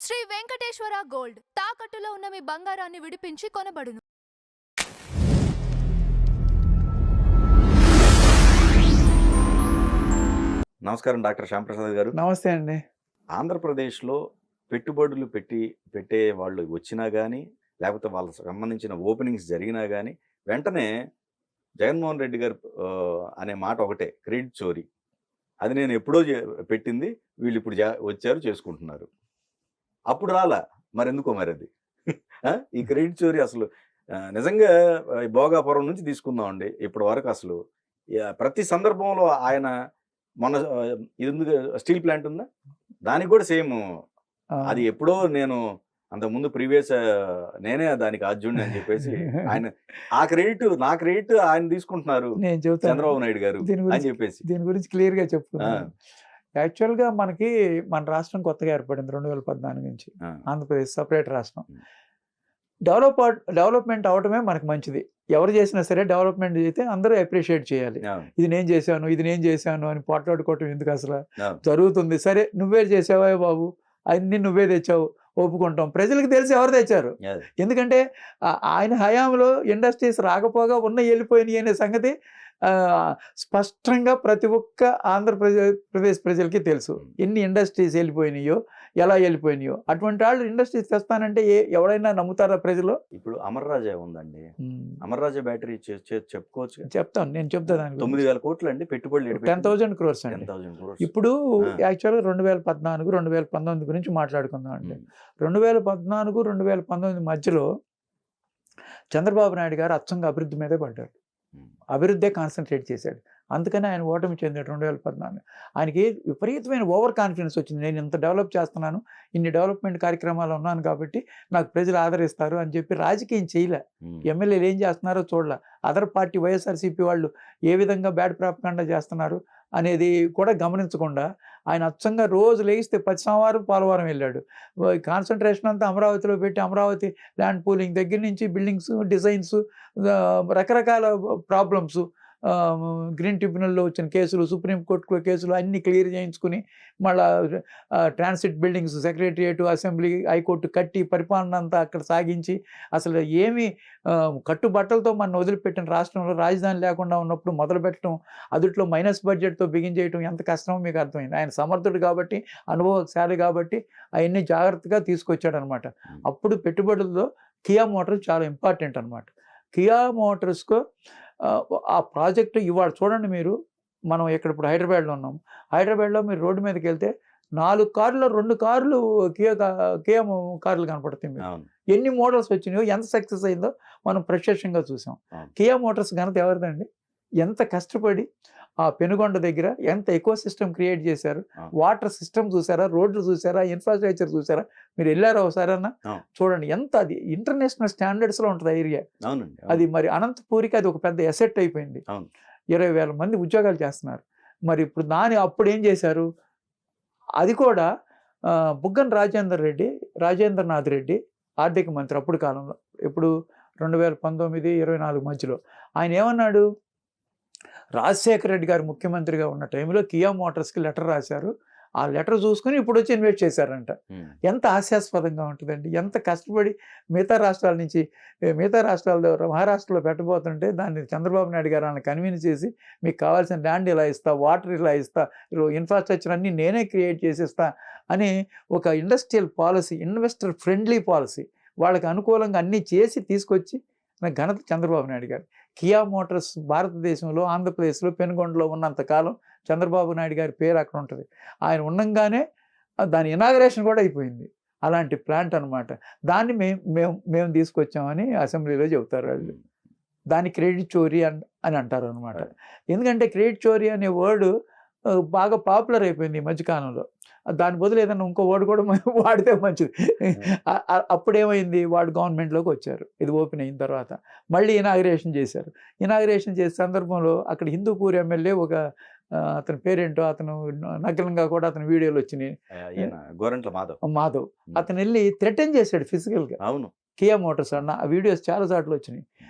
Shri Venkateswara gold తాకట్టులో ఉన్న మీ బంగారాన్ని విడిపించి కొనబడును. నమస్కారం డాక్టర్ శ్యాంప్రసాద్ గారు. నమస్తే అండి. ఆంధ్రప్రదేశ్లో పెట్టుబడులు పెట్టే వాళ్ళు వచ్చినా కానీ, లేకపోతే వాళ్ళకి సంబంధించిన ఓపెనింగ్స్ జరిగినా కానీ, వెంటనే జగన్మోహన్ రెడ్డి గారు అనే మాట ఒకటే, క్రెడిట్ చోరీ. అది నేను ఎప్పుడో పెట్టింది, వీళ్ళు ఇప్పుడు వచ్చారు చేసుకుంటున్నారు. అప్పుడు రాలా, మరెందుకో మరి అది ఈ క్రెడిట్ చోరీ అసలు నిజంగా భోగాపురం నుంచి తీసుకుందామండి. ఇప్పటి వరకు అసలు ప్రతి సందర్భంలో ఆయన మొన్న ఇది ఉంది, స్టీల్ ప్లాంట్ ఉందా, దానికి కూడా సేమ్. అది ఎప్పుడో నేను అంతకుముందు ప్రీవియస్ నేనే దానికి ఆద్యుడిని అని చెప్పేసి ఆయన నా క్రెడిట్ ఆయన తీసుకుంటున్నారు చంద్రబాబు నాయుడు గారు అని చెప్పేసి దీని గురించి క్లియర్ గా చెప్పుకున్నాను. యాక్చువల్గా మన రాష్ట్రం కొత్తగా ఏర్పడింది 2014 నుంచి. ఆంధ్రప్రదేశ్ సపరేట్ రాష్ట్రం. డెవలప్మెంట్ అవటమే మనకు మంచిది. ఎవరు చేసినా సరే డెవలప్మెంట్ చేస్తే అందరూ అప్రిషియేట్ చేయాలి. ఇది నేను చేశాను అని పోట్లాడుకోవటం ఎందుకు? అసలు జరుగుతుంది. సరే, నువ్వే చేసావా బాబు, అన్ని నువ్వే తెచ్చావు, ఒప్పుకుంటాం. ప్రజలకు తెలిసి ఎవరు తెచ్చారు. ఎందుకంటే ఆయన హయాంలో ఇండస్ట్రీస్ రాకపోగా వెళ్ళిపోయినాయి అనే సంగతి స్పష్టంగా ప్రతి ఒక్క ఆంధ్రప్రదేశ్ ప్రజలకి తెలుసు. ఎన్ని ఇండస్ట్రీస్ వెళ్ళిపోయినాయో, ఎలా వెళ్ళిపోయినాయో. అటువంటి వాళ్ళు ఇండస్ట్రీస్ తెస్తానంటే ఎవరైనా నమ్ముతారా ప్రజలు? ఇప్పుడు అమర్ రాజా ఉందండి, అమర్ రాజా బ్యాటరీ చెప్పుకోవచ్చు. చెప్తాను, నేను చెప్తాను. 9,000 కోట్లు అండి పెట్టుబడులు, 10,000 crores అండి. ఇప్పుడు యాక్చువల్గా 2014, 2019 గురించి మాట్లాడుకుందాం అండి. 2014, 2019 మధ్యలో చంద్రబాబు నాయుడు గారు అచ్చంగా అభివృద్ధి మీదే పడ్డారు. అభివృద్ధే కాన్సన్ట్రేట్ చేశాడు. అందుకని ఆయన ఓటమి చెందాడు 2014. ఆయనకి విపరీతమైన ఓవర్ కాన్ఫిడెన్స్ వచ్చింది. నేను ఇంత డెవలప్ చేస్తున్నాను, ఇన్ని డెవలప్మెంట్ కార్యక్రమాలు ఉన్నాను కాబట్టి నాకు ప్రజలు ఆదరిస్తారు అని చెప్పి రాజకీయం చేయలే. ఎమ్మెల్యేలు ఏం చేస్తున్నారో చూడలే. అదర్ పార్టీ వైఎస్ఆర్సీపీ వాళ్ళు ఏ విధంగా బ్యాడ్ ప్రాపగాండా చేస్తున్నారు అనేది కూడా గమనించకుండా ఆయన అచ్చంగా రోజు లేగిస్తే 10 సోమవారం పోలవరం వెళ్ళాడు. కాన్సన్ట్రేషన్ అంతా అమరావతిలో పెట్టి అమరావతి ల్యాండ్ పూలింగ్ దగ్గర నుంచి బిల్డింగ్స్ డిజైన్స్, రకరకాల ప్రాబ్లమ్స్, గ్రీన్ ట్రిబ్యునల్లో వచ్చిన కేసులు, సుప్రీంకోర్టు కేసులు అన్నీ క్లియర్ చేయించుకుని మళ్ళా transit buildings, secretariat, assembly, high court కట్టి పరిపాలన అంతా అక్కడ సాగించి అసలు ఏమి కట్టుబట్టలతో మనం వదిలిపెట్టిన రాష్ట్రంలో రాజధాని లేకుండా ఉన్నప్పుడు మొదలుపెట్టడం, అదుట్లో మైనస్ బడ్జెట్తో బిగించేయటం ఎంత కష్టమో మీకు అర్థమైంది. ఆయన సమర్థుడు కాబట్టి, అనుభవశాలి కాబట్టి అవన్నీ జాగ్రత్తగా తీసుకొచ్చాడనమాట. అప్పుడు పెట్టుబడుల్లో కియా మోటార్స్ చాలా ఇంపార్టెంట్ అనమాట. కియా మోటార్స్కు ఆ ప్రాజెక్టు ఇవాళ చూడండి మీరు, మనం ఇప్పుడు హైదరాబాద్లో ఉన్నాం. హైదరాబాద్లో మీరు రోడ్డు మీదకి వెళ్తే 4 కార్లు 2 కార్లు కియా కార్లు కనపడతాయి మీకు. ఎన్ని మోడల్స్ వచ్చినాయో, ఎంత సక్సెస్ అయిందో మనం ప్రత్యక్షంగా చూసాం. కియా మోటార్స్ ఘనత ఎవరిదండి? ఎంత కష్టపడి ఆ పెనుగొండ దగ్గర ఎంత ఎకో సిస్టమ్ క్రియేట్ చేశారు. వాటర్ సిస్టమ్ చూసారా, రోడ్లు చూసారా, ఇన్ఫ్రాస్ట్రక్చర్ చూసారా? మీరు వెళ్ళారా ఒకసారన్నా? చూడండి, ఎంత అది ఇంటర్నేషనల్ స్టాండర్డ్స్లో ఉంటుంది ఆ ఏరియా. అది మరి అనంతపూరికి అది ఒక పెద్ద ఎసెట్ అయిపోయింది. 20,000 మంది ఉద్యోగాలు చేస్తున్నారు. మరి ఇప్పుడు అప్పుడు ఏం చేశారు? అది కూడా బుగ్గన రాజేంద్రనాథ్ రెడ్డి ఆర్థిక మంత్రి అప్పుడు కాలంలో, ఇప్పుడు 2019, 24 మధ్యలో ఆయన ఏమన్నాడు? రాజశేఖర రెడ్డి గారు ముఖ్యమంత్రిగా ఉన్న టైంలో కియా మోటార్స్కి లెటర్ రాశారు. ఆ లెటర్ చూసుకుని ఇప్పుడు వచ్చి ఇన్వెస్ట్ చేశారంట. ఎంత హాస్యాస్పదంగా ఉంటుందండి. ఎంత కష్టపడి మిగతా రాష్ట్రాల ద్వారా మహారాష్ట్రలో పెట్టబోతుంటే దాన్ని చంద్రబాబు నాయుడు గారు వాళ్ళని కన్విన్స్ చేసి, మీకు కావాల్సిన ల్యాండ్ ఇలా ఇస్తా, వాటర్ ఇలా ఇస్తా, ఇన్ఫ్రాస్ట్రక్చర్ అన్నీ నేనే క్రియేట్ చేసిస్తా అని ఒక industrial policy, investor friendly policy, వాళ్ళకి అనుకూలంగా అన్నీ చేసి తీసుకొచ్చి ఘనత చంద్రబాబు నాయుడు గారు. కియా మోటార్స్ భారతదేశంలో, ఆంధ్రప్రదేశ్లో, పెనుగొండలో ఉన్నంతకాలం చంద్రబాబు నాయుడు గారి పేరు అక్కడ ఉంటుంది. ఆయన ఉండంగానే దాని ఇనాగరేషన్ కూడా అయిపోయింది. అలాంటి ప్లాంట్ అనమాట. దాన్ని మేము తీసుకొచ్చామని అసెంబ్లీలో చెబుతారు వాళ్ళు. దాన్ని క్రెడిట్ చోరీ అని అంటారు అనమాట. ఎందుకంటే క్రెడిట్ చోరీ అనే వర్డ్ బాగా పాపులర్ అయిపోయింది ఈ మధ్యకాలంలో. దాని బదులు ఏదైనా ఇంకో వర్డ్ కూడా వాడితే మంచిది. అప్పుడేమైంది? వాడు గవర్నమెంట్లోకి వచ్చారు. ఇది ఓపెన్ అయిన తర్వాత మళ్ళీ ఇనాగరేషన్ చేశారు. ఇనాగరేషన్ చేసే సందర్భంలో అక్కడ హిందూపూర్ ఎమ్మెల్యే ఒక అతని పేరేంటో, అతను నగ్నంగా కూడా అతని వీడియోలు వచ్చినాయి, గోరంట్ల మాధవ్. అతను వెళ్ళి థ్రెటన్ చేశాడు ఫిజికల్గా. అవును, కియా మోటార్స్ అన్న ఆ వీడియోస్ చాలా సార్లు వచ్చినాయి.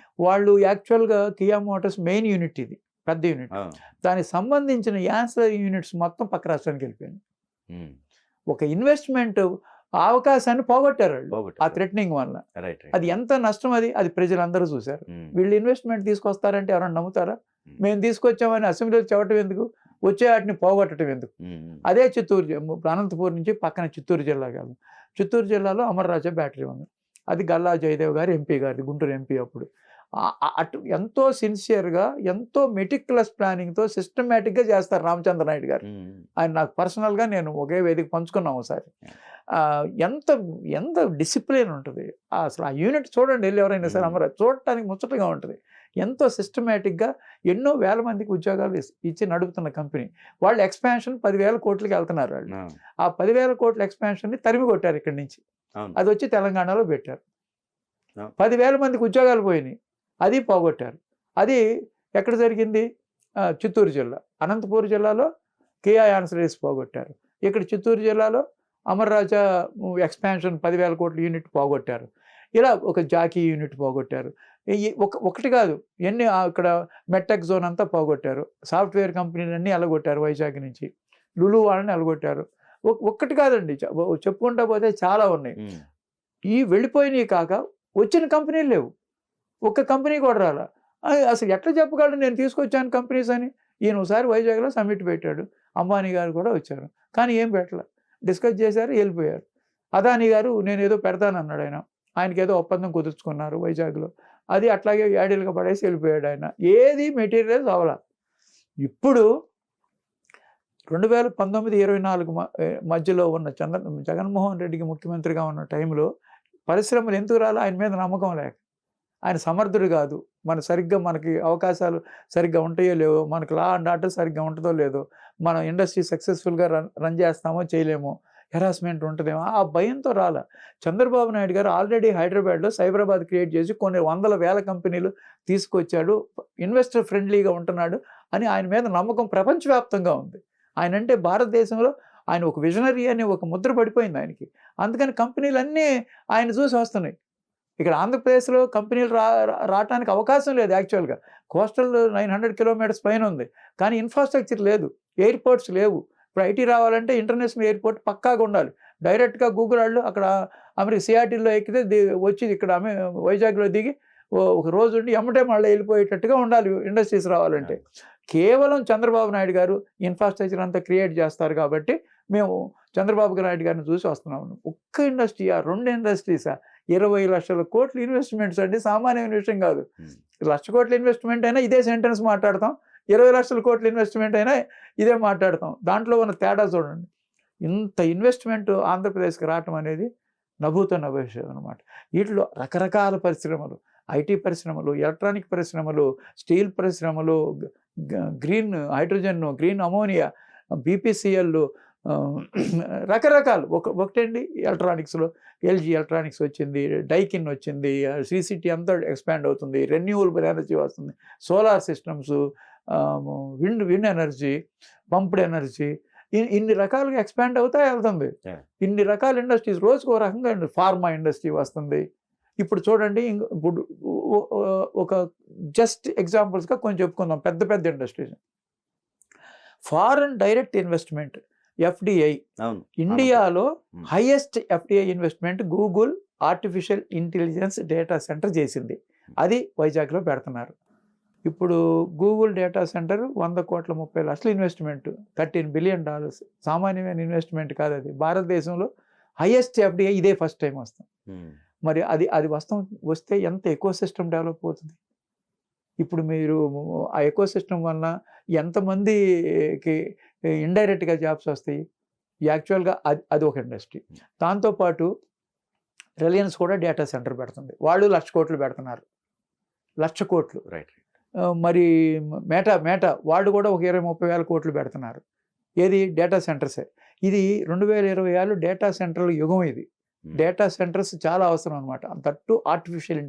వాళ్ళు యాక్చువల్గా కియా మోటార్స్ మెయిన్ యూనిట్, ఇది పెద్ద యూనిట్. దానికి సంబంధించిన యాన్సర్ యూనిట్స్ మొత్తం పక్క రాష్ట్రానికి వెళ్ళిపోయింది. ఒక ఇన్వెస్ట్మెంట్ ఆ అవకాశాన్ని పోగొట్టారు వాళ్ళు. ఆ పోగొట్టారు. థ్రెటనింగ్ వల్ల. రైట్ అది ఎంత నష్టం, అది ప్రజలందరూ చూశారు. వీళ్ళు ఇన్వెస్ట్మెంట్ తీసుకొస్తారంటే ఎవరైనా నమ్ముతారా? మేము తీసుకొచ్చామని అసెంబ్లీలో చెప్పడం ఎందుకు, వచ్చే వాటిని పోగొట్టడం ఎందుకు? అదే ఇప్పుడు అనంతపూర్ నుంచి పక్కన చిత్తూరు జిల్లాకి వెళ్దాం. చిత్తూరు జిల్లాలో అమర్రాజా బ్యాటరీ ఉంది. అది గల్లా జయదేవ్ గారు ఎంపీ గారిది, గుంటూరు ఎంపీ అప్పుడు. అటు ఎంతో సిన్సియర్గా, ఎంతో మెటిక్యులస్ ప్లానింగ్తో సిస్టమేటిక్గా చేస్తారు రామచంద్ర నాయుడు గారు. ఆయన నాకు పర్సనల్గా, నేను ఒకే వేదిక పంచుకున్నాం ఒకసారి. ఎంత ఎంత డిసిప్లిన్ ఉంటుంది అసలు. ఆ యూనిట్ చూడండి, వెళ్ళి ఎవరైనా సరే అమర్రాజు చూడటానికి ముచ్చటగా ఉంటుంది. ఎంతో సిస్టమేటిక్గా ఎన్నో వేల మందికి ఉద్యోగాలు ఇచ్చి నడుపుతున్న కంపెనీ. వాళ్ళు ఎక్స్పాన్షన్ 10,000 కోట్లకి వెళ్తున్నారు. వాళ్ళు ఆ 10,000 కోట్ల ఎక్స్పాన్షన్ని తరిమి కొట్టారు ఇక్కడి నుంచి. అది వచ్చి తెలంగాణలో పెట్టారు. 10,000 మందికి ఉద్యోగాలు పోయినాయి, అది పోగొట్టారు. అది ఎక్కడ జరిగింది? చిత్తూరు జిల్లా. అనంతపూర్ జిల్లాలో కియా యాన్సరీస్ పోగొట్టారు. ఇక్కడ చిత్తూరు జిల్లాలో అమర్రాజా ఎక్స్పాన్షన్ 10,000 కోట్ల యూనిట్ పోగొట్టారు. ఇలా ఒక జాకీ యూనిట్ పోగొట్టారు. ఒకటి కాదు, ఎన్ని ఇక్కడ మెట్టెక్ జోన్ అంతా పోగొట్టారు. సాఫ్ట్వేర్ కంపెనీలన్నీ ఎలగొట్టారు. వైజాగ్ నుంచి లులు వాళ్ళని ఎలగొట్టారు. ఒక్కటి కాదండి, చెప్పుకుంటా పోతే చాలా ఉన్నాయి. ఈ వెళ్ళిపోయినాయి కాక వచ్చిన కంపెనీలు లేవు. ఒక్క కంపెనీ కూడా రాలా. అసలు ఎట్లా చెప్పగలరు నేను తీసుకొచ్చాను కంపెనీస్ అని? ఈయన ఒకసారి వైజాగ్లో సమ్మిట్ పెట్టాడు, అంబానీ గారు కూడా వచ్చారు, కానీ ఏం పెట్టలే. డిస్కస్ చేశారు, వెళ్ళిపోయారు. అదానీ గారు నేను ఏదో పెడతానన్నాడు. ఆయనకి ఏదో ఒప్పందం కుదుర్చుకున్నారు వైజాగ్లో, అది అట్లాగే యాడీలుగా పడేసి వెళ్ళిపోయాడు ఆయన. ఏది మెటీరియల్స్ అవలా. ఇప్పుడు 2019-24 మధ్యలో ఉన్న జగన్మోహన్ రెడ్డికి ముఖ్యమంత్రిగా ఉన్న టైంలో పరిశ్రమలు ఎందుకు రాలా? ఆయన మీద నమ్మకం లేక. ఆయన సమర్థుడు కాదు, మనకి అవకాశాలు సరిగ్గా ఉంటాయో లేవో, మనకు లా అండ్ ఆర్డర్ సరిగ్గా ఉంటుందో లేదో, మనం ఇండస్ట్రీ సక్సెస్ఫుల్గా రన్ చేస్తామో చేయలేమో, హెరాస్మెంట్ ఉంటుందేమో, ఆ భయంతో రాలా. చంద్రబాబు నాయుడు గారు ఆల్రెడీ హైదరాబాద్లో సైబరాబాద్ క్రియేట్ చేసి కొన్ని 100,000 కంపెనీలు తీసుకొచ్చాడు, ఇన్వెస్టర్ ఫ్రెండ్లీగా ఉంటున్నాడు అని ఆయన మీద నమ్మకం ప్రపంచవ్యాప్తంగా ఉంది. ఆయన అంటే భారతదేశంలో ఆయన ఒక విజనరీ అని ఒక ముద్ర పడిపోయింది ఆయనకి. అందుకని కంపెనీలన్నీ ఆయన చూసి వస్తున్నాయి. ఇక్కడ ఆంధ్రప్రదేశ్లో కంపెనీలు రావడానికి అవకాశం లేదు. యాక్చువల్గా కోస్టల్ 900 కిలోమీటర్స్ పైన ఉంది, కానీ ఇన్ఫ్రాస్ట్రక్చర్ లేదు, ఎయిర్పోర్ట్స్ లేవు. ఇప్పుడు ఐటీ రావాలంటే ఇంటర్నేషనల్ ఎయిర్పోర్ట్ పక్కాగా ఉండాలి. డైరెక్ట్గా గూగుల్ వాళ్ళు అక్కడ అమెరికా సియాటిల్లో ఎక్కితే వచ్చి ఇక్కడ వైజాగ్లో దిగి ఒక రోజు ఉండి ఎమ్మటే మళ్ళీ వెళ్ళిపోయేటట్టుగా ఉండాలి ఇండస్ట్రీస్ రావాలంటే. కేవలం చంద్రబాబు నాయుడు గారు ఇన్ఫ్రాస్ట్రక్చర్ అంతా క్రియేట్ చేస్తారు కాబట్టి మేము చంద్రబాబు నాయుడు గారిని చూసి వస్తున్నాము. ఒక్క ఇండస్ట్రీయా, 2 ఇండస్ట్రీసా, 20 లక్షల కోట్ల ఇన్వెస్ట్మెంట్స్ అండి, సామాన్యమైన విషయం కాదు. 1,00,000 కోట్ల ఇన్వెస్ట్మెంట్ అయినా ఇదే సెంటెన్స్ మాట్లాడతాం, 20 లక్షల కోట్ల ఇన్వెస్ట్మెంట్ అయినా ఇదే మాట్లాడతాం. దాంట్లో ఉన్న తేడా చూడండి. ఇంత ఇన్వెస్ట్మెంట్ ఆంధ్రప్రదేశ్కి రావటం అనేది నభూతో నభవిష్యత్ అనమాట. వీటిలో రకరకాల పరిశ్రమలు, ఐటీ పరిశ్రమలు, ఎలక్ట్రానిక్ పరిశ్రమలు, స్టీల్ పరిశ్రమలు, green hydrogen, green ammonia, BPCL, రకరకాలు. ఒకటండి ఎలక్ట్రానిక్స్లో ఎల్జీ ఎలక్ట్రానిక్స్ వచ్చింది, డైకిన్ వచ్చింది, సిసిటీ అంతా ఎక్స్పాండ్ అవుతుంది, రెన్యూవబుల్ ఎనర్జీ వస్తుంది, solar systems, wind energy, pumped energy, ఇన్ని రకాలుగా ఎక్స్పాండ్ అవుతా వెళ్తుంది. ఇన్ని రకాల ఇండస్ట్రీస్, రోజుకు ఒక రకంగా ఫార్మా ఇండస్ట్రీ వస్తుంది. ఇప్పుడు చూడండి, ఇప్పుడు ఒక జస్ట్ ఎగ్జాంపుల్స్గా కొంచెం చెప్పుకుందాం. పెద్ద పెద్ద industries, foreign direct investment FDI, ఇండియాలో highest FDI investment Google artificial intelligence data centre చేసింది. అది వైజాగ్లో పెడుతున్నారు. ఇప్పుడు గూగుల్ డేటా సెంటర్ 100 కోట్ల 30 లక్షల ఇన్వెస్ట్మెంట్, $13 బిలియన్. సామాన్యమైన ఇన్వెస్ట్మెంట్ కాదు అది. భారతదేశంలో హైయెస్ట్ FDI ఇదే ఫస్ట్ టైం వస్తాం. మరి అది వస్తే ఎంత ఎకో సిస్టమ్ డెవలప్ అవుతుంది. ఇప్పుడు మీరు ఆ ఎకో సిస్టమ్ వలన ఎంతమందికి ఇండైరెక్ట్గా జాబ్స్ వస్తాయి. యాక్చువల్గా అది ఒక ఇండస్ట్రీ. దాంతోపాటు రిలయన్స్ కూడా డేటా సెంటర్ పెడుతుంది. వాళ్ళు 1,00,000 కోట్లు పెడుతున్నారు, 1,00,000 కోట్లు. రైట్. మరి మేటా వాళ్ళు కూడా ఒక 20-30 వేల కోట్లు పెడుతున్నారు. ఏది? డేటా సెంటర్సే. ఇది 2026 డేటా సెంటర్ల యుగం. ఇది డేటా సెంటర్స్ చాలా అవసరం అనమాట. That artificial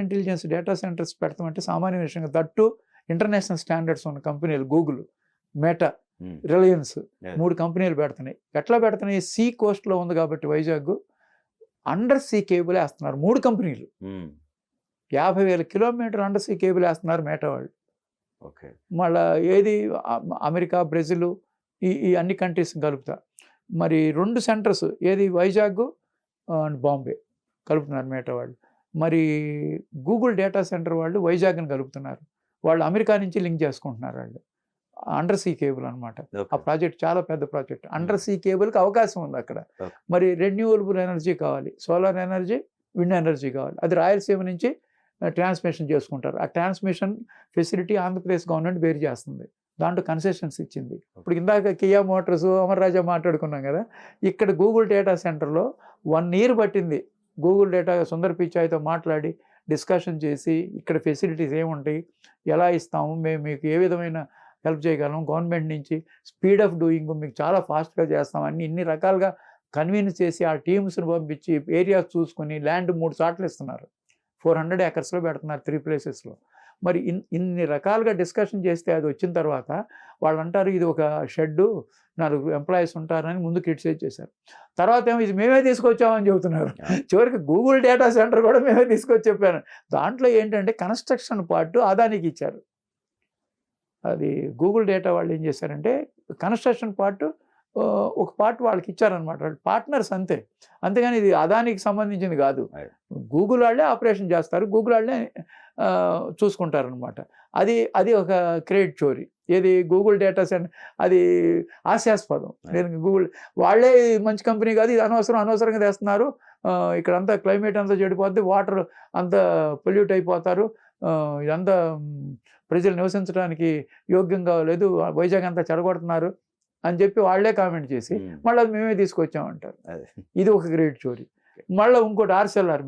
intelligence data centres పెడతామంటే సామాన్య విషయంగా, దట్టు ఇంటర్నేషనల్ స్టాండర్డ్స్ ఉన్న కంపెనీలు, గూగుల్, మెటా, రిలయన్స్, 3 కంపెనీలు పెడుతున్నాయి. ఎట్లా పెడుతున్నాయి? సీ కోస్ట్లో ఉంది కాబట్టి వైజాగ్, అండర్ సీ కేబుల్ వేస్తున్నారు 3 కంపెనీలు. 50,000 కిలోమీటర్లు అండర్ సీ కేబుల్ వేస్తున్నారు మెటా వాళ్ళు. మళ్ళీ ఏది? అమెరికా, బ్రెజిల్, ఈ అన్ని కంట్రీస్ కలుపుతా. మరి 2 సెంటర్స్ ఏది వైజాగ్ అండ్ బాంబే కలుపుతున్నారు మేటా వాళ్ళు. మరి గూగుల్ డేటా సెంటర్ వాళ్ళు వైజాగ్ని కలుపుతున్నారు. వాళ్ళు అమెరికా నుంచి లింక్ చేసుకుంటున్నారు వాళ్ళు. అండర్ సీ కేబుల్ అనమాట. ఆ ప్రాజెక్ట్ చాలా పెద్ద ప్రాజెక్ట్. అండర్ సీ కేబుల్కి అవకాశం ఉంది అక్కడ. మరి రెన్యూవబుల్ ఎనర్జీ కావాలి, సోలార్ ఎనర్జీ, విండ్ ఎనర్జీ కావాలి. అది రాయలసీమ నుంచి ట్రాన్స్మిషన్ చేసుకుంటారు. ఆ transmission facility Andhra Pradesh government bear చేస్తుంది. దాంట్లో కన్సెషన్స్ ఇచ్చింది. ఇప్పుడు ఇందాక కియా మోటార్స్ అమర్ రాజా మాట్లాడుకున్నాం కదా, ఇక్కడ గూగుల్ డేటా సెంటర్లో 1 year పట్టింది. గూగుల్ డేటా సుందర్ పిచాయ్తో మాట్లాడి డిస్కషన్ చేసి ఇక్కడ ఫెసిలిటీస్ ఏముంటాయి, ఎలా ఇస్తాము, మేము మీకు ఏ విధమైన హెల్ప్ చేయగలం, గవర్నమెంట్ నుంచి స్పీడ్ ఆఫ్ డూయింగ్ మీకు చాలా ఫాస్ట్గా చేస్తాం అని ఇన్ని రకాలుగా కన్విన్స్ చేసి ఆ టీమ్స్ని పంపించి ఏరియాస్ చూసుకొని ల్యాండ్ 3 చోట్ల ఇస్తున్నారు. 400 acresలో పెడుతున్నారు 3 places. మరి ఇన్ని రకాలుగా డిస్కషన్ చేస్తే అది వచ్చిన తర్వాత వాళ్ళు అంటారు ఇది ఒక షెడ్డు, 4 ఎంప్లాయీస్ ఉంటారని ముందు క్రిటిసైజ్ చేశారు. తర్వాత ఏమో ఇది మేమే తీసుకొచ్చామని చెబుతున్నారు. చివరికి గూగుల్ డేటా సెంటర్ కూడా మేమే తీసుకొచ్చి చెప్పాను. దాంట్లో ఏంటంటే కన్స్ట్రక్షన్ పార్ట్ అదానికి ఇచ్చారు. అది గూగుల్ డేటా వాళ్ళు ఏం చేశారంటే కన్స్ట్రక్షన్ పార్ట్ ఒక పార్ట్ వాళ్ళకి ఇచ్చారనమాట. వాళ్ళు పార్ట్నర్స్ అంతే. అంతేగాని ఇది అదానికి సంబంధించింది కాదు. గూగుల్ వాళ్ళే ఆపరేషన్ చేస్తారు, గూగుల్ వాళ్ళే చూసుకుంటారనమాట. అది ఒక క్రెడిట్ చోరీ. ఏది గూగుల్ డేటా సెంటర్ అది హాస్యాస్పదం. నేను గూగుల్ వాళ్ళే మంచి కంపెనీ కాదు, ఇది అనవసరంగా తెస్తున్నారు, ఇక్కడ అంతా క్లైమేట్ అంతా చెడిపోద్ది, వాటర్ అంతా పొల్యూట్ అయిపోతారు, ఇదంతా ప్రజలు నివసించడానికి యోగ్యంగా లేదు, వైజాగ్ అంతా చెడగొడుతున్నారు అని చెప్పి వాళ్ళే కామెంట్ చేసి మళ్ళీ అది మేమే తీసుకొచ్చామంటారు. ఇది ఒక గ్రేట్ చోరీ. మళ్ళీ ఇంకోటి ఆర్సెల్ఆర్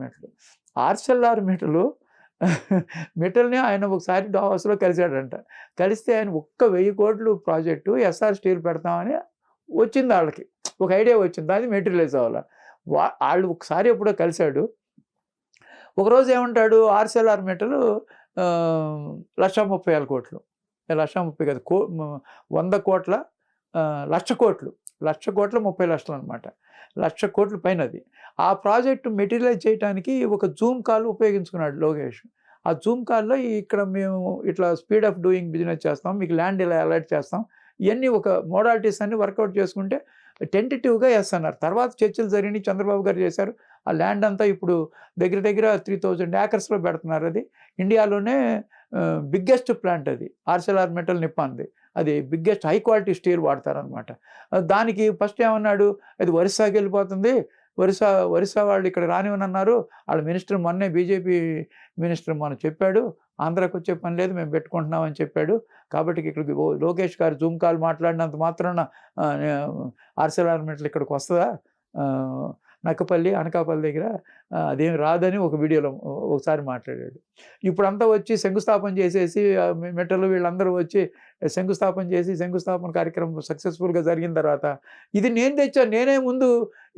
మెటల్ని ఆయన ఒకసారి డావోస్లో కలిశాడంట. కలిస్తే ఆయన 1,000 కోట్లు ప్రాజెక్టు ఎస్ఆర్ స్టీల్ పెడతామని వచ్చింది వాళ్ళకి, ఒక ఐడియా వచ్చింది, అది మెటీరియలైజ్ అవ్వాలి. వాళ్ళు ఒకసారి ఎప్పుడో కలిశాడు. ఒకరోజు ఏమంటాడు, ఆర్సెల్ఆర్ మెటల్ 1,30,000 కోట్లు, 1,30,000 కాదు, 100 కోట్ల 1,00,000 కోట్లు, 1,00,000 కోట్ల 30 లక్షలు అనమాట, 1,00,000 కోట్ల పైన అది. ఆ ప్రాజెక్టు మెటీరియలైజ్ చేయడానికి ఒక జూమ్ కాల్ ఉపయోగించుకున్నాడు లోకేష్. ఆ జూమ్ కాల్లో ఇక్కడ మేము ఇట్లా స్పీడ్ ఆఫ్ డూయింగ్ బిజినెస్ చేస్తాం, మీకు ల్యాండ్ ఇలా అలాట్ చేస్తాం, ఇవన్నీ ఒక మోడాలిటీస్ అన్ని వర్కౌట్ చేసుకుంటే టెంటేటివ్గా ఎస్ అన్నారు. తర్వాత చర్చలు జరిగినాయి, చంద్రబాబు గారు చేశారు. ఆ ల్యాండ్ అంతా ఇప్పుడు దగ్గర 3,000 acresలో పెడుతున్నారు. అది ఇండియాలోనే బిగ్గెస్ట్ ప్లాంట్, అది ఆర్సెల్ఆర్ మెటల్ నిప్పాన్ది. అది బిగ్గెస్ట్ హై క్వాలిటీ స్టీల్ వాడతారనమాట. దానికి ఫస్ట్ ఏమన్నాడు, అది ఒరిస్సాకి వెళ్ళిపోతుంది, ఒరిస్సా వాళ్ళు ఇక్కడ రానివనన్నారు, వాళ్ళ మినిస్టర్ మొన్నే బీజేపీ మినిస్టర్ మొన్న చెప్పాడు, ఆంధ్రాకి వచ్చే పని లేదు మేము పెట్టుకుంటున్నామని చెప్పాడు. కాబట్టి ఇక్కడికి లోకేష్ గారు జూమ్ కాల్ మాట్లాడినంత మాత్రాన ఆర్సెల్ఆర్ మెటల్ ఇక్కడికి వస్తుందా, నక్కపల్లి అనకాపల్లి దగ్గర అదేం రాదని ఒక వీడియోలో ఒకసారి మాట్లాడాడు. ఇప్పుడంతా వచ్చి శంకుస్థాపన చేసేసి మెటల్ వీళ్ళందరూ వచ్చి శంకుస్థాపన కార్యక్రమం సక్సెస్ఫుల్గా జరిగిన తర్వాత ఇది నేను తెచ్చాను, నేనే ముందు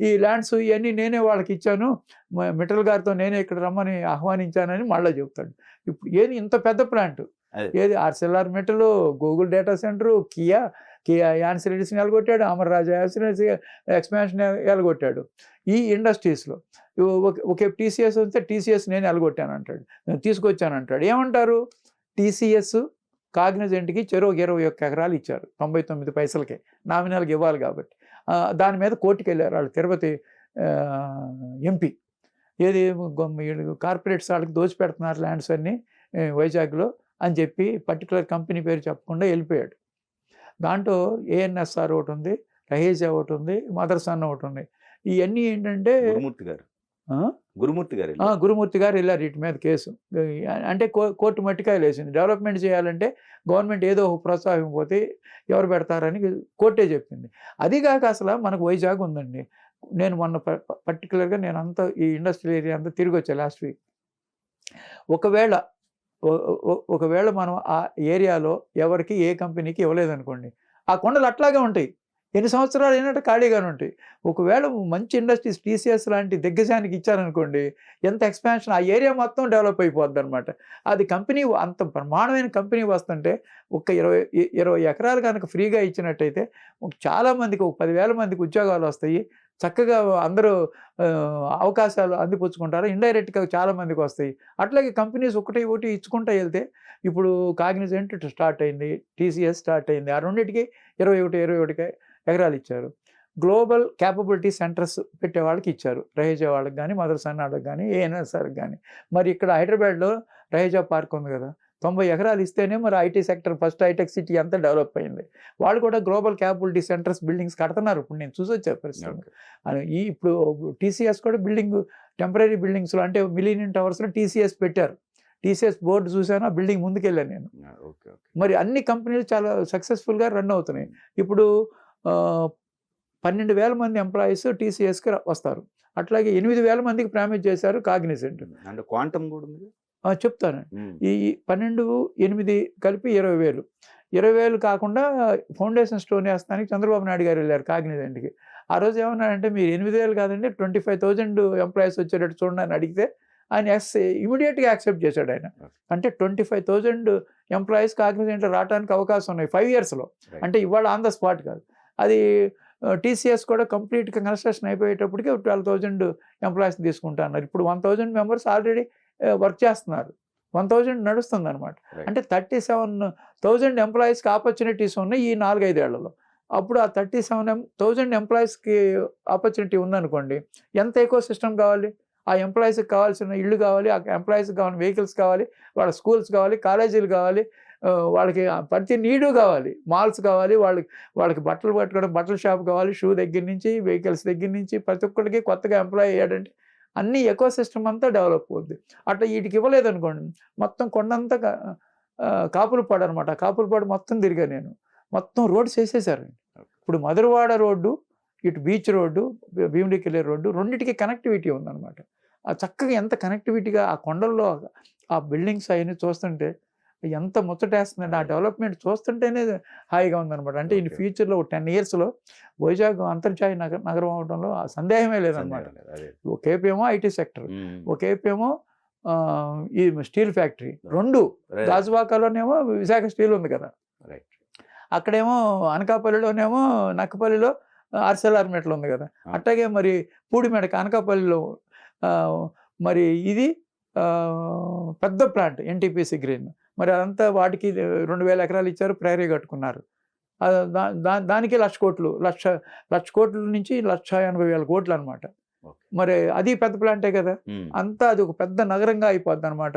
ఈ ల్యాండ్స్ ఇవన్నీ నేనే వాళ్ళకి ఇచ్చాను, మెటల్ గారితో నేనే ఇక్కడ రమ్మని ఆహ్వానించానని మళ్ళీ చెప్తాడు. ఇప్పుడు ఏది ఇంత పెద్ద ప్లాంట్, ఏది Arcelor Mittal, Google data centre, Kia యాన్సిలరీస్ని ఎలగొట్టాడు, అమర్ రాజా యాన్సిలరీస్ ఎక్స్పాన్షన్ ఎలగొట్టాడు. ఈ ఇండస్ట్రీస్లో ఒకే టీసీఎస్ వస్తే టీసీఎస్ నేను ఎలగొట్టాను అంటాడు, నేను తీసుకొచ్చాను అంటాడు. ఏమంటారు, టీసీఎస్ కాగ్నిజెంట్కి చెరువు 21 ఎకరాలు ఇచ్చారు 99 పైసలకే, నామినల్గా ఇవ్వాలి కాబట్టి. దాని మీద కోర్టుకు వెళ్ళారు వాళ్ళు, తిరుపతి ఎంపీ. ఏది కార్పొరేట్స్ వాళ్ళకి దోచిపెడుతున్నారు ల్యాండ్స్ అన్నీ వైజాగ్లో అని చెప్పి పర్టికులర్ కంపెనీ పేరు చెప్పకుండా వెళ్ళిపోయాడు. దాంట్లో ఏఎన్ఎస్ఆర్ ఒకటి ఉంది, రహేజా ఒకటి ఉంది, మదర్సన్ ఒకటి ఉంది. ఇవన్నీ ఏంటంటే గురుమూర్తి గారు వెళ్ళారు వీటి మీద కేసు. అంటే కోర్టు మట్టికాయలు వేసింది. డెవలప్మెంట్ చేయాలంటే గవర్నమెంట్ ఏదో ప్రోత్సాహం పోతే ఎవరు పెడతారని కోర్టే చెప్పింది. అదిగాక అసలు మనకు వైజాగ్ ఉందండి. నేను మొన్న పర్టికులర్గా నేను అంతా ఈ ఇండస్ట్రియల్ ఏరియా అంతా తిరిగి వచ్చా లాస్ట్ వీక్. ఒకవేళ మనం ఆ ఏరియాలో ఎవరికి ఏ కంపెనీకి ఇవ్వలేదనుకోండి, ఆ కొండలు అట్లాగే ఉంటాయి, ఎన్ని సంవత్సరాలు అయినట్టు ఖాళీగానే ఉంటాయి. ఒకవేళ మంచి ఇండస్ట్రీస్ టీసీఎస్ లాంటి దిగ్గజానికి ఇచ్చారనుకోండి, ఎంత ఎక్స్పాన్షన్, ఆ ఏరియా మొత్తం డెవలప్ అయిపోద్ది అనమాట. అది కంపెనీ అంత బ్రహ్మాండమైన కంపెనీ వస్తుంటే ఒక 20 ఎకరాలు కనుక ఫ్రీగా ఇచ్చినట్టయితే చాలామందికి, ఒక 10,000 మందికి ఉద్యోగాలు వస్తాయి, చక్కగా అందరూ అవకాశాలు అందిపుచ్చుకుంటారు, ఇండైరెక్ట్గా చాలామందికి వస్తాయి. అట్లాగే కంపెనీస్ ఒకటి ఇచ్చుకుంటూ వెళ్తే ఇప్పుడు కాగ్నిజెంట్ స్టార్ట్ అయింది, టీసీఎస్ స్టార్ట్ అయింది, ఆ రెండింటికి 21 ఎకరాలు ఇచ్చారు. గ్లోబల్ క్యాపబిలిటీ సెంటర్స్ పెట్టే వాళ్ళకి ఇచ్చారు. రహేజా వాళ్ళకి కానీ, మదర్సన్ వాళ్ళకి కానీ, ఏఎన్ఎస్ఆర్కి కానీ. మరి ఇక్కడ హైదరాబాద్లో రహేజా పార్క్ ఉంది కదా, 90 ఎకరాలు ఇస్తేనే మరి IT sector first Hitec City అంతా డెవలప్ అయింది. వాళ్ళు కూడా గ్లోబల్ క్యాపబిలిటీ సెంటర్స్ బిల్డింగ్స్ కడుతున్నారు. ఇప్పుడు నేను చూసి వచ్చే పరిస్థితి ఇప్పుడు టీసీఎస్ కూడా బిల్డింగ్ టెంపరీ బిల్డింగ్స్లో అంటే మిలీనియం టవర్స్లో టీసీఎస్ పెట్టారు. టీసీఎస్ బోర్డు చూసాను, ఆ బిల్డింగ్ ముందుకెళ్ళాను నేను. మరి అన్ని కంపెనీలు చాలా సక్సెస్ఫుల్గా రన్ అవుతున్నాయి. ఇప్పుడు 12,000 మంది ఎంప్లాయీస్ టీసీఎస్కి వస్తారు. అట్లాగే 8,000 మందికి ప్రామిస్ చేశారు కాగ్నిజెంట్. అంటే క్వాంటమ్ కూడా ఉంది. చెప్తాను. ఈ 12, 8 కలిపి 20,000. 20,000 కాకుండా ఫౌండేషన్ స్టోన్ వేస్తానికి చంద్రబాబు నాయుడు గారు వెళ్ళారు కాగ్నిజెంట్కి. ఆ రోజు ఏమన్నారంటే మీరు 8,000 కాదండి 25,000 ఎంప్లాయీస్ వచ్చేటట్టు చూడండి అని అడిగితే ఆయన ఇమీడియట్గా యాక్సెప్ట్ చేశాడు ఆయన. అంటే 25,000 ఎంప్లాయీస్ కాగ్నిజెంట్లో రావడానికి అవకాశం ఉన్నాయి 5 yearsలో. అంటే ఇవాళ ఆన్ ద స్పాట్ కాదు. అది టీసీఎస్ కూడా కంప్లీట్గా కన్స్ట్రక్షన్ అయిపోయేటప్పటికి 12,000 ఎంప్లాయీస్ తీసుకుంటా అన్నారు. ఇప్పుడు 1,000 మెంబర్స్ ఆల్రెడీ వర్క్ చేస్తున్నారు. 1,000 నడుస్తుంది అనమాట. అంటే 37,000 ఎంప్లాయీస్కి ఆపర్చునిటీస్ ఉన్నాయి ఈ 4-5 ఏళ్లలో. అప్పుడు ఆ 37,000 ఎంప్లాయీస్కి ఆపర్చునిటీ ఉందనుకోండి, ఎంత ఎకో సిస్టమ్ కావాలి? ఆ ఎంప్లాయీస్కి కావాల్సిన ఇళ్ళు కావాలి, ఆ ఎంప్లాయీస్కి కావాల్సిన వెహికల్స్ కావాలి, వాళ్ళ స్కూల్స్ కావాలి, కాలేజీలు కావాలి, వాళ్ళకి ప్రతి నీడు కావాలి, మాల్స్ కావాలి, వాళ్ళకి బట్టలు పట్టుకోవడం బట్టల షాప్ కావాలి, షూ దగ్గర నుంచి వెహికల్స్ దగ్గర నుంచి ప్రతి ఒక్కరికి కొత్తగా ఎంప్లాయ్ అయ్యాడంటే అన్ని ఎకో సిస్టమ్ అంతా డెవలప్ అవుద్ది. అట్లా వీటికి ఇవ్వలేదనుకోండి, మొత్తం కొండంతా కాపులపాడు అనమాట. కాపులపాడు మొత్తం తిరిగా నేను. మొత్తం రోడ్స్ వేసేసారు. ఇప్పుడు మధురవాడ రోడ్డు, ఇటు బీచ్ రోడ్డు, భీమిలికెళ్ళే రోడ్డు, రెండింటికి కనెక్టివిటీ ఉందన్నమాట. ఆ చక్కగా ఎంత కనెక్టివిటీగా ఆ కొండల్లో ఆ బిల్డింగ్స్ అవన్నీ చూస్తుంటే ఎంత ముచ్చటేస్తుందండి. ఆ డెవలప్మెంట్ చూస్తుంటేనే హాయిగా ఉందన్నమాట. అంటే ఈ ఫ్యూచర్లో 10 yearsలో వైజాగ్ అంతర్జాతీయ నగరం అవడంలో ఆ సందేహమే లేదనమాట. ఒకేపు ఏమో ఐటీ సెక్టర్, ఒకేపు ఏమో ఈ స్టీల్ ఫ్యాక్టరీ, 2 గాజువాకలోనేమో విశాఖ స్టీల్ ఉంది కదా, అక్కడేమో అనకాపల్లిలోనేమో నక్కపల్లిలో ఆర్సెల్ఆర్మిటల్ ఉంది కదా, అట్లాగే మరి పూడిమెడక అనకాపల్లిలో మరి ఇది పెద్ద ప్లాంట్ ఎన్టీపీసీ గ్రీన్. మరి అదంతా వాటికి 2,000 ఎకరాలు ఇచ్చారు, ప్రైరీ కట్టుకున్నారు. దానికి 1,00,00,000 కోట్ల నుంచి 1,80,000 కోట్లు అనమాట. మరి అది పెద్ద ప్లాంటే కదా. అంతా అది ఒక పెద్ద నగరంగా అయిపోద్ది అనమాట.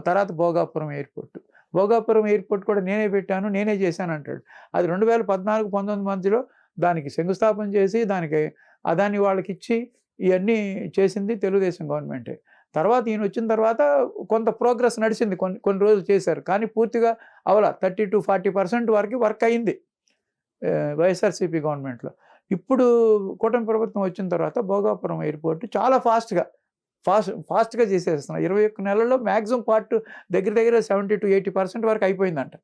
తర్వాత భోగాపురం ఎయిర్పోర్ట్ కూడా నేనే పెట్టాను, నేనే చేశాను అంటాడు. అది 2014-19 మధ్యలో దానికి శంకుస్థాపన చేసి దానికి అదాని వాళ్ళకి ఇచ్చి ఇవన్నీ చేసింది తెలుగుదేశం గవర్నమెంటే. తర్వాత ఈయన వచ్చిన తర్వాత కొంత ప్రోగ్రెస్ నడిచింది, కొన్ని రోజులు చేశారు, కానీ పూర్తిగా అవలా 30-40% వరకు వర్క్ అయింది వైఎస్ఆర్సీపీ గవర్నమెంట్లో. ఇప్పుడు కూటమి ప్రభుత్వం వచ్చిన తర్వాత భోగాపురం ఎయిర్పోర్ట్ చాలా ఫాస్ట్గా చేసేస్తున్నారు. 21 నెలల్లో మ్యాక్సిమం పార్ట్ దగ్గర 70-80% వరకు అయిపోయిందంట.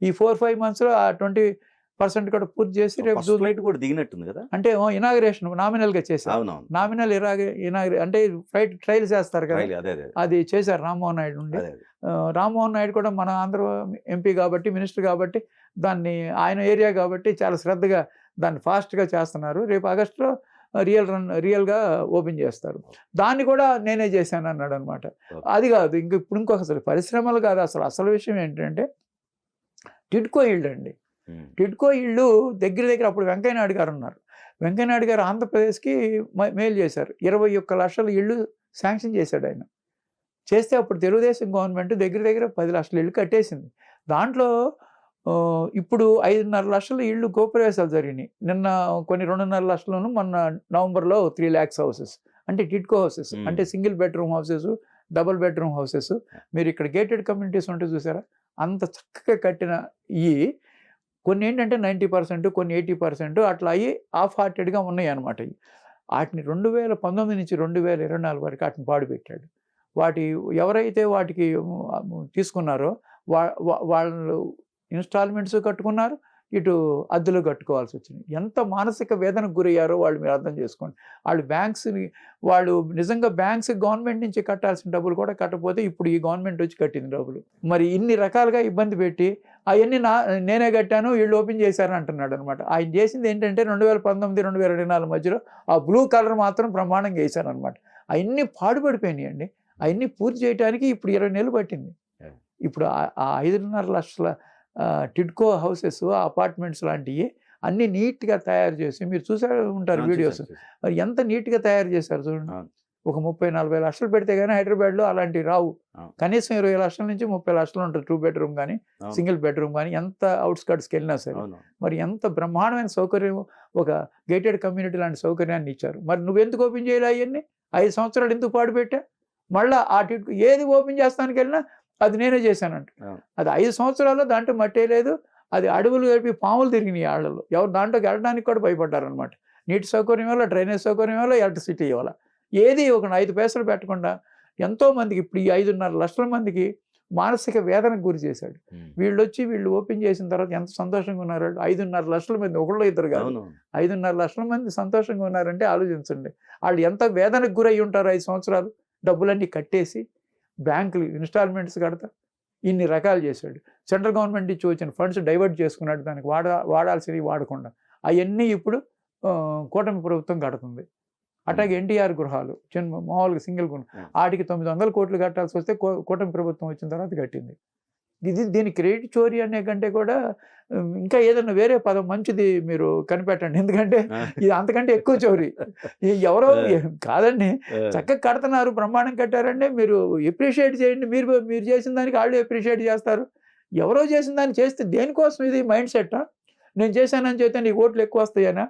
ఈ 4-5 monthsలో ఆ 20% కూడా పూర్తి చేసి రేపు ఫ్లైట్ కూడా దిగినట్టుంది కదా. అంటే ఇనాగ్రేషన్ నామినల్గా చేశారు. నామినల్ అంటే ఫ్లైట్ ట్రయల్స్ చేస్తారు కదా, అది చేశారు రామ్మోహన్ నాయుడు నుండి. రామ్మోహన్ నాయుడు కూడా మన ఆంధ్ర ఎంపీ కాబట్టి, మినిస్టర్ కాబట్టి, దాన్ని ఆయన ఏరియా కాబట్టి చాలా శ్రద్ధగా దాన్ని ఫాస్ట్గా చేస్తున్నారు. రేపు ఆగస్టులో రియల్గా ఓపెన్ చేస్తారు. దాన్ని కూడా నేనే చేశాను అన్నాడు అనమాట. అది కాదు, ఇప్పుడు అసలు పరిశ్రమలు కాదు, అసలు విషయం ఏంటంటే టిడ్కో ఇళ్ళు అండి. టిడ్కో ఇళ్ళు దగ్గర అప్పుడు వెంకయ్యనాయుడు గారు ఉన్నారు. వెంకయ్యనాయుడు గారు ఆంధ్రప్రదేశ్కి మేలు చేశారు. 21 లక్షల ఇళ్ళు శాంక్షన్ చేశాడు ఆయన. చేస్తే అప్పుడు తెలుగుదేశం గవర్నమెంట్ దగ్గర 10 లక్షల ఇళ్ళు కట్టేసింది. దాంట్లో ఇప్పుడు 5.5 లక్షల ఇళ్ళు గృహప్రవేశాలు జరిగినాయి. నిన్న కొన్ని 2.5 లక్షలను, మొన్న నవంబర్లో 3 lakhs హౌసెస్, అంటే టిడ్కో హౌసెస్, అంటే single bedroom houses, double bedroom houses. మీరు ఇక్కడ గేటెడ్ కమ్యూనిటీస్ ఉంటే చూసారా, అంత చక్కగా కట్టిన ఈ కొన్ని ఏంటంటే 90%, కొన్ని 80% అట్లా అయ్యి హాఫ్ హార్టెడ్గా ఉన్నాయి అనమాట. వాటిని 2019 నుంచి 2024 వరకు వాటిని పాడుపెట్టాడు. ఎవరైతే వాటికి తీసుకున్నారో వాళ్ళు ఇన్స్టాల్మెంట్స్ కట్టుకున్నారు, ఇటు అద్దెలు కట్టుకోవాల్సి వచ్చింది. ఎంత మానసిక వేదనకు గురయ్యారో వాళ్ళు మీరు అర్థం చేసుకోండి. వాళ్ళు నిజంగా బ్యాంక్స్ గవర్నమెంట్ నుంచి కట్టాల్సిన డబ్బులు కూడా కట్టకపోతే ఇప్పుడు ఈ గవర్నమెంట్ వచ్చి కట్టింది డబ్బులు. మరి ఇన్ని రకాలుగా ఇబ్బంది పెట్టి అవన్నీ నేనే కట్టాను, వీళ్ళు ఓపెన్ చేశారని అంటున్నాడు అనమాట. ఆయన చేసింది ఏంటంటే 2019-2024 మధ్యలో ఆ బ్లూ కలర్ మాత్రం ప్రమాణంగా వేశారనమాట. అవన్నీ పాడుపడిపోయినాయండి. అవన్నీ పూర్తి చేయడానికి ఇప్పుడు 20 నెలలు పట్టింది. ఇప్పుడు ఆ 5.5 లక్షల టిడ్కో హౌసెస్, అపార్ట్మెంట్స్ లాంటివి అన్ని నీట్గా తయారు చేసి మీరు చూసే ఉంటారు వీడియోస్, మరి ఎంత నీట్గా తయారు చేశారు చూడండి. ఒక 30-40 లక్షలు పెడితే కానీ హైదరాబాద్లో అలాంటివి రావు. కనీసం 20 లక్షల నుంచి 30 లక్షలు ఉంటుంది 2 బెడ్రూమ్ కానీ సింగిల్ బెడ్రూమ్ కానీ, ఎంత అవుట్స్కట్స్కి వెళ్ళినా సరే. మరి ఎంత బ్రహ్మాండమైన సౌకర్యం, ఒక గేటెడ్ కమ్యూనిటీ లాంటి సౌకర్యాన్ని ఇచ్చారు. మరి నువ్వెందుకు ఓపెన్ చేయాలి అవన్నీ? 5 సంవత్సరాలు ఎందుకు పాడుపెట్టా? మళ్ళీ ఏది ఓపెన్ చేస్తానికి వెళ్ళినా అది నేనే చేశానంట. అది 5 సంవత్సరాల్లో దాంట్లో మట్టే లేదు. అది అడవులు కలిపి పాములు తిరిగినాయి ఆళ్ళలో. ఎవరు దాంట్లోకి వెళ్ళడానికి కూడా భయపడ్డారనమాట. నీటి సౌకర్యం వల్ల, డ్రైనేజ్ సౌకర్యం వల్ల, ఎలక్ట్రిసిటీ వల్ల ఏది ఒక 5 పైసలు పెట్టకుండా ఎంతోమందికి, ఇప్పుడు ఈ 5.5 లక్షల మందికి మానసిక వేదనకు గురి చేశాడు. వీళ్ళు ఓపెన్ చేసిన తర్వాత ఎంత సంతోషంగా ఉన్నారు. 5.5 లక్షల మంది, ఒకళ్ళు ఇద్దరు కాదు, 5.5 లక్షల మంది సంతోషంగా ఉన్నారంటే ఆలోచించండి. వాళ్ళు ఎంత వేదనకు గురై ఉంటారు. 5 సంవత్సరాలు డబ్బులన్నీ కట్టేసి బ్యాంకులు ఇన్స్టాల్మెంట్స్ కడతా ఇన్ని రకాలు చేశాడు. సెంట్రల్ గవర్నమెంట్ ఇచ్చి వచ్చిన ఫండ్స్ డైవర్ట్ చేసుకున్నాడు, దానికి వాడాల్సినవి వాడకుండా. అవన్నీ ఇప్పుడు కూటమి ప్రభుత్వం కడుతుంది. అట్లాగే ఎన్టీఆర్ గృహాలు మామూలుగా సింగిల్ గృహం, వాటికి 900 కోట్లు కట్టాల్సి వస్తే కూటమి ప్రభుత్వం వచ్చిన తర్వాత కట్టింది. దీని క్రెడిట్ చోరీ అనే కంటే కూడా ఇంకా ఏదన్నా వేరే పదం మంచిది మీరు కనిపెట్టండి. ఎందుకంటే ఇది అంతకంటే ఎక్కువ చోరీ. ఎవరో కాదండి, చక్కగా కడుతున్నారు, బ్రహ్మాండం కట్టారంటే మీరు ఎప్రిషియేట్ చేయండి. మీరు చేసిన దానికి వాళ్ళు ఎప్రిషియేట్ చేస్తారు. ఎవరో చేసిన దాన్ని చేస్తే దేనికోసం? ఇది మైండ్ సెట్టా? నేను చేశానని చెప్తే నీకు ఓట్లు ఎక్కువ వస్తాయనా?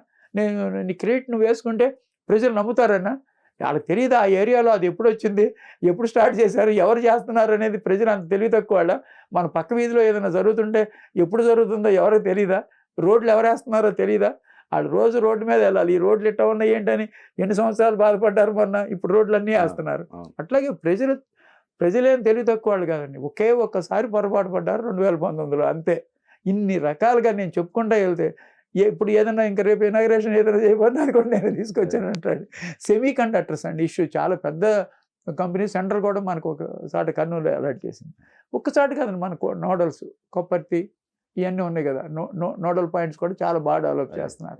నీ క్రెడిట్ నువ్వు వేసుకుంటే ప్రజలు నమ్ముతారన్నా? వాళ్ళకి తెలియదు ఆ ఏరియాలో అది ఎప్పుడు వచ్చింది, ఎప్పుడు స్టార్ట్ చేశారు, ఎవరు చేస్తున్నారు అనేది. ప్రజలు అంత తెలివి తక్కువ వాళ్ళ. మన పక్క వీధిలో ఏదైనా జరుగుతుంటే ఎప్పుడు జరుగుతుందో ఎవరికి తెలీదా? రోడ్లు ఎవరు వేస్తున్నారో తెలీదా? వాళ్ళు రోజు రోడ్డు మీద వెళ్ళాలి. ఈ రోడ్లు ఇట్లా ఉన్నాయి ఏంటని ఎన్ని సంవత్సరాలు బాధపడ్డారు మొన్న, ఇప్పుడు రోడ్లన్నీ వేస్తున్నారు. అట్లాగే ప్రజలేం తెలివి తక్కువ వాళ్ళు కాదండి. ఒక్కసారి పొరపాటు పడ్డారు 2019లో, అంతే. ఇన్ని రకాలుగా నేను చెప్పుకుంటా వెళ్తే ఇప్పుడు ఏదన్నా ఇంకా రేపు ఇనాగ్రేషన్ ఏదైనా చేయబోతున్నా అది కూడా నేను తీసుకొచ్చాను అంటాడు. సెమీ కండక్టర్స్ అండి ఇష్యూ చాలా పెద్ద కంపెనీ. సెంట్రల్ కూడా మనకు ఒకసారి కర్నూలు అలాట్ చేసింది. ఒక్కసారి కాదండి, మనకు నోడల్స్, కొప్పర్తి ఇవన్నీ ఉన్నాయి కదా, నోడల్ పాయింట్స్ కూడా చాలా బాగా డెవలప్ చేస్తున్నారు.